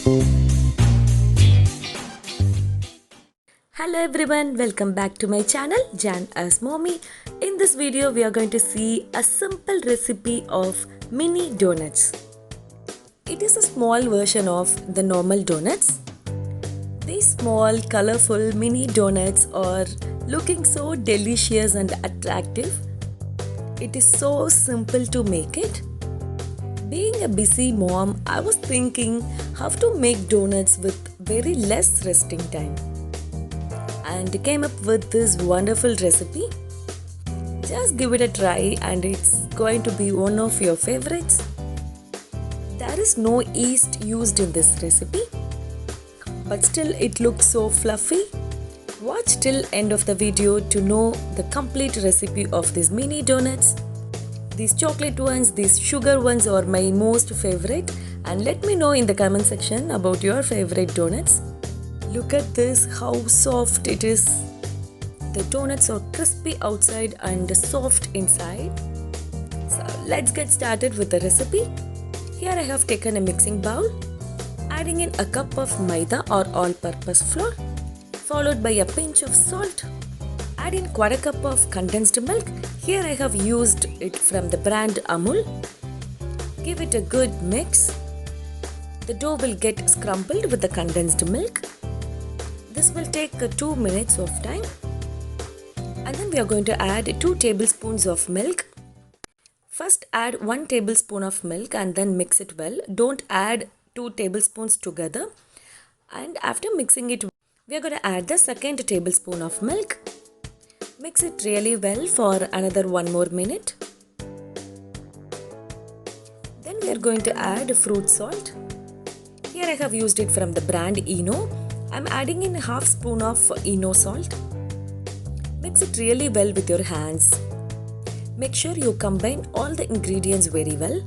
Hello everyone, welcome back to my channel Jan as Mommy. In this video we are going to see a simple recipe of mini donuts. It is a small version of the normal donuts. These small colorful mini donuts are looking so delicious and attractive. It is so simple to make it. Being a busy mom, I was thinking how to make donuts with very less resting time, and came up with this wonderful recipe. Just give it a try and it's going to be one of your favorites. There is no yeast used in this recipe, but still it looks so fluffy. Watch till end of the video to know the complete recipe of these mini donuts. These chocolate ones, these sugar ones are my most favorite, and let me know in the comment section about your favorite donuts. Look at this, how soft it is. The donuts are crispy outside and soft inside. So let's get started with the recipe. Here I have taken a mixing bowl, adding in a cup of maida or all-purpose flour, followed by a pinch of salt. Add in quarter cup of condensed milk. Here I have used it from the brand Amul. Give it a good mix. The dough will get scrambled with the condensed milk. This will take 2 minutes of time. And then we are going to add 2 tablespoons of milk. First add 1 tablespoon of milk and then mix it well. Don't add 2 tablespoons together. And after mixing it, we are going to add the second tablespoon of milk. Mix it really well for another 1 more minute. Then we are going to add fruit salt. Here I have used it from the brand Eno. I am adding in half spoon of Eno salt. Mix it really well with your hands. Make sure you combine all the ingredients very well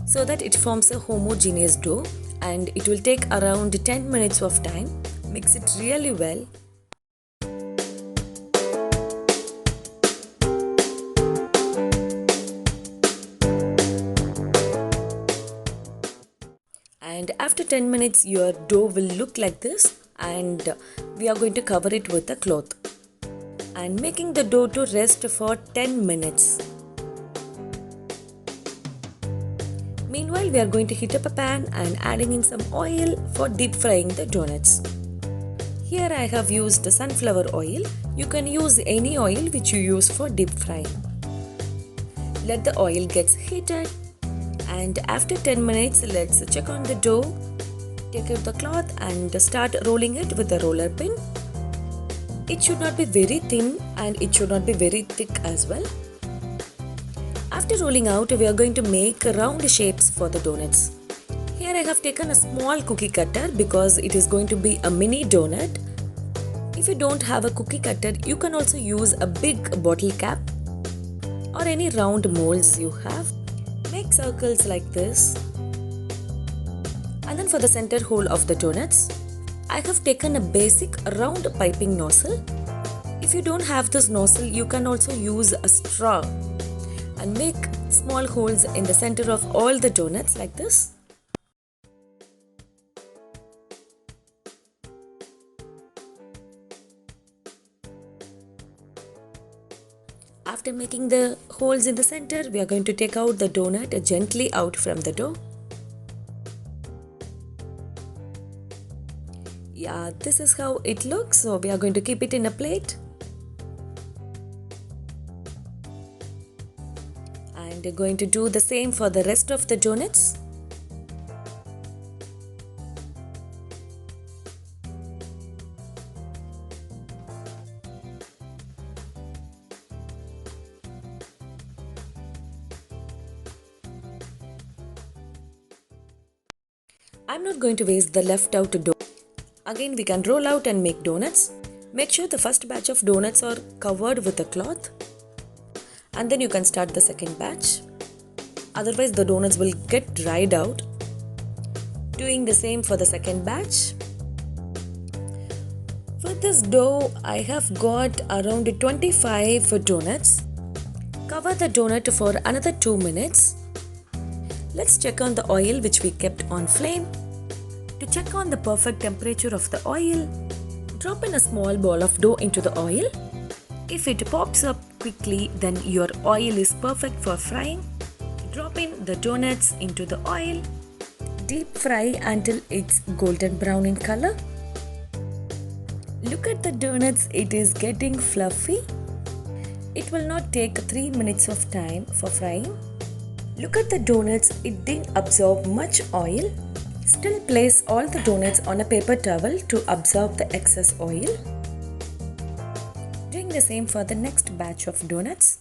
so that it forms a homogeneous dough, and it will take around 10 minutes of time. Mix it really well. And after 10 minutes your dough will look like this, and we are going to cover it with a cloth and making the dough to rest for 10 minutes. Meanwhile, we are going to heat up a pan and adding in some oil for deep frying the donuts. Here I have used sunflower oil. You can use any oil which you use for deep frying. Let the oil gets heated, and after 10 minutes let's check on the dough. Take out the cloth and start rolling it with a roller pin. It should not be very thin and it should not be very thick as well. After rolling out, we are going to make round shapes for the donuts. Here I have taken a small cookie cutter because it is going to be a mini donut. If you don't have a cookie cutter, you can also use a big bottle cap or any round molds you have. Make circles like this. And then for the center hole of the donuts, I have taken a basic round piping nozzle. If you don't have this nozzle, you can also use a straw and make small holes in the center of all the donuts like this. After making the holes in the center, we are going to take out the donut gently out from the dough. Yeah, this is how it looks. So we are going to keep it in a plate. And we're going to do the same for the rest of the donuts. I'm not going to waste the left out dough. Again, we can roll out and make donuts. Make sure the first batch of donuts are covered with a cloth, and then you can start the second batch. Otherwise the donuts will get dried out. Doing the same for the second batch. For this dough, I have got around 25 donuts. Cover the donut for another 2 minutes. Let's check on the oil which we kept on flame. To check on the perfect temperature of the oil, drop in a small ball of dough into the oil. If it pops up quickly, then your oil is perfect for frying. Drop in the donuts into the oil. Deep fry until it's golden brown in color. Look at the donuts, it is getting fluffy. It will not take 3 minutes of time for frying. Look at the donuts, it didn't absorb much oil. Still place all the donuts on a paper towel to absorb the excess oil. Doing the same for the next batch of donuts.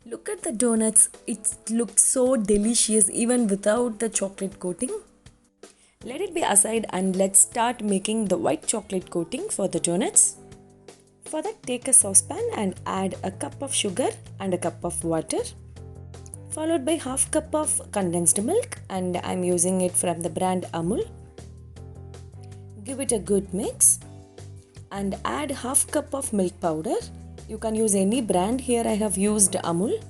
Look at the donuts, it looks so delicious even without the chocolate coating. Let it be aside and let's start making the white chocolate coating for the donuts. For that, take a saucepan and add a cup of sugar and a cup of water, followed by half cup of condensed milk, and I'm using it from the brand Amul. Give it a good mix and add half cup of milk powder. You can use any brand, here I have used Amul,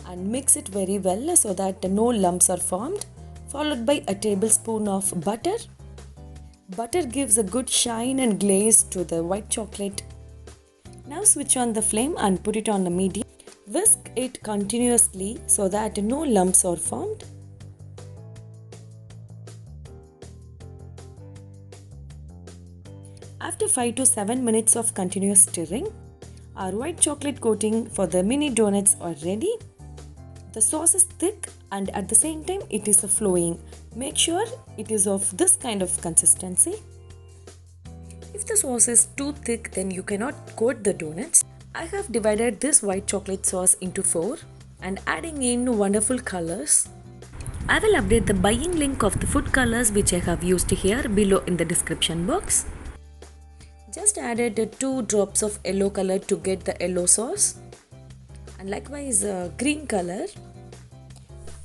and mix it very well so that no lumps are formed, followed by a tablespoon of butter. Butter gives a good shine and glaze to the white chocolate. Now switch on the flame and put it on the medium. Whisk it continuously so that no lumps are formed. After 5 to 7 minutes of continuous stirring, our white chocolate coating for the mini donuts are ready. The sauce is thick and at the same time it is flowing. Make sure it is of this kind of consistency. If the sauce is too thick, then you cannot coat the donuts. I have divided this white chocolate sauce into 4 and adding in wonderful colors. I will update the buying link of the food colors which I have used here below in the description box. Just added 2 drops of yellow color to get the yellow sauce, and likewise green color,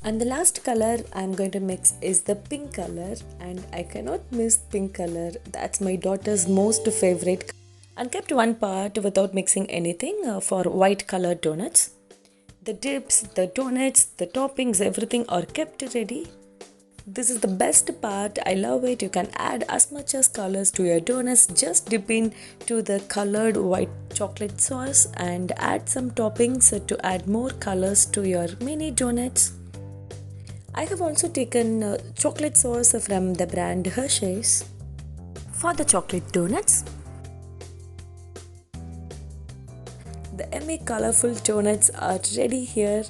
and the last color I'm going to mix is the pink color, and I cannot miss pink color. That's my daughter's most favorite, and kept one part without mixing anything for white color donuts. The dips, the donuts, the toppings, everything are kept ready. This is the best part. I love it. You can add as much as colors to your donuts. Just dip into the colored white chocolate sauce and add some toppings to add more colors to your mini donuts. I have also taken chocolate sauce from the brand Hershey's for the chocolate donuts. The yummy colorful donuts are ready here.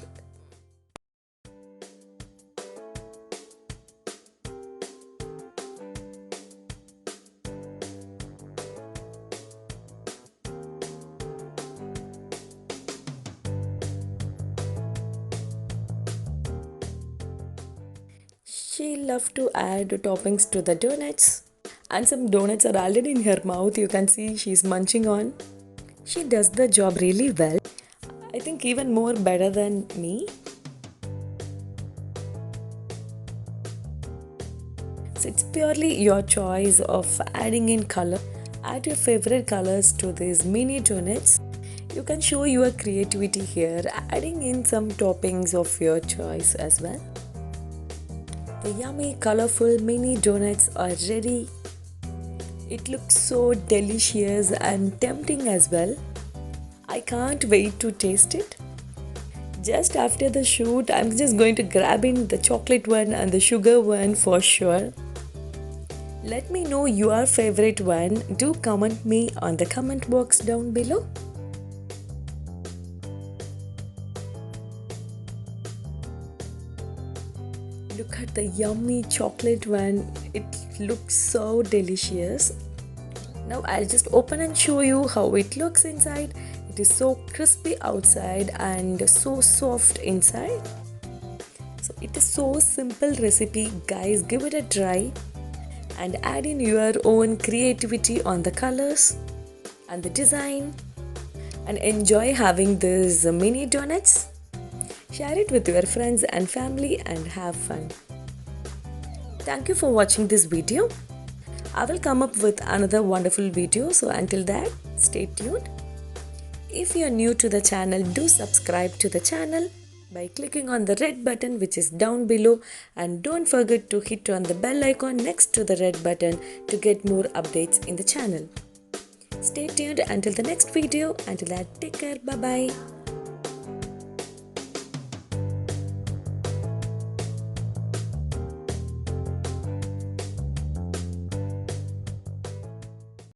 She loves to add toppings to the donuts, and some donuts are already in her mouth. You can see she's munching on. She does the job really well. I think even more better than me. So it's purely your choice of adding in color. Add your favorite colors to these mini donuts. You can show your creativity here, adding in some toppings of your choice as well. The yummy, colorful mini donuts are ready. It looks so delicious and tempting as well. I can't wait to taste it. Just after the shoot, I'm just going to grab in the chocolate one and the sugar one for sure. Let me know your favorite one. Do comment me on the comment box down below. Look at the yummy chocolate one. It looks so delicious. Now I'll just open and show you how it looks inside. It is so crispy outside and so soft inside. So it is so simple recipe, guys. Give it a try and add in your own creativity on the colors and the design, and enjoy having these mini donuts. Share it with your friends and family and have fun. Thank you for watching this video. I will come up with another wonderful video. So until that, stay tuned. If you are new to the channel, do subscribe to the channel by clicking on the red button which is down below, and don't forget to hit on the bell icon next to the red button to get more updates in the channel. Stay tuned until the next video. Until that, take care. Bye bye.